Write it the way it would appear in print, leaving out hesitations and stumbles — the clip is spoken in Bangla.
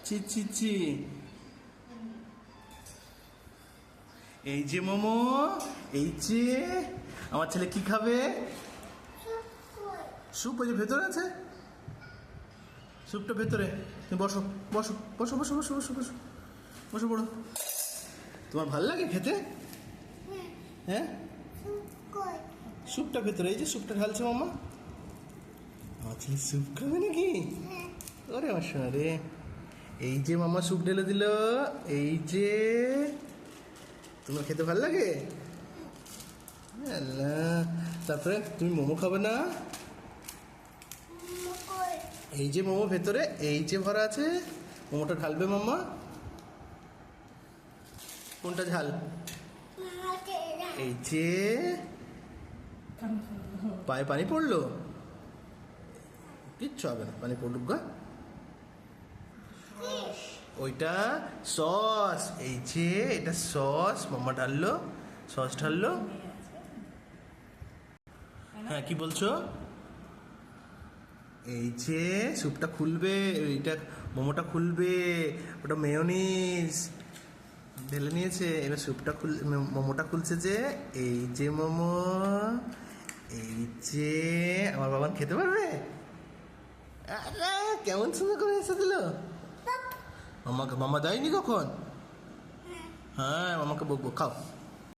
চি চি চি। এই যে মোমো, এই যে আমার ছেলে কি খাবে? স্যুপ ওই যে ভেতরে আছে, স্যুপটা ভেতরে। তুমি বসো বসো বসো বসো বসো বসো বসো বসো পড়ো। তোমার ভালো লাগে খেতে? হ্যাঁ, স্যুপটা ভেতরে, এই যে স্যুপটা ঢালছে মামা। আমার ছেলে স্যুপ খাবে নাকি? ওরে আমার সোনা রে, এই যে মামা স্যুপ ঢেলে দিল। এই যে তোমার খেতে ভালো লাগে? আল্লাহ, তারপরে তুমি মোমো খাবে না? এই যে মোমো ভেতরে, এই যে ভরা আছে, মোমোটা ঢালবে মাম্মা। কোনটা ঝাল? এই যে পায়ে পানি পড়লো, কিচ্ছু হবে না, পানি পড়ুক গা। ওইটা সস, এই যে এটা সস মাম্মা ঢাললো, সস ঢাললো। হ্যাঁ, কি বলছো? এই যে স্যুপটা খুলবে, এইটা মোমোটা খুলবে, ওটা মেয়োনিজ ঢেলে নিয়েছে, এবার স্যুপটা মোমোটা খুলছে। যে এই যে মোমো, এই যে আমার বাবা খেতে পারবে। আরে কেমন সুন্দর করে এসে দিল। মামাকে মামা দেয়নি কখন? হ্যাঁ, মামাকে বকবো, খাও।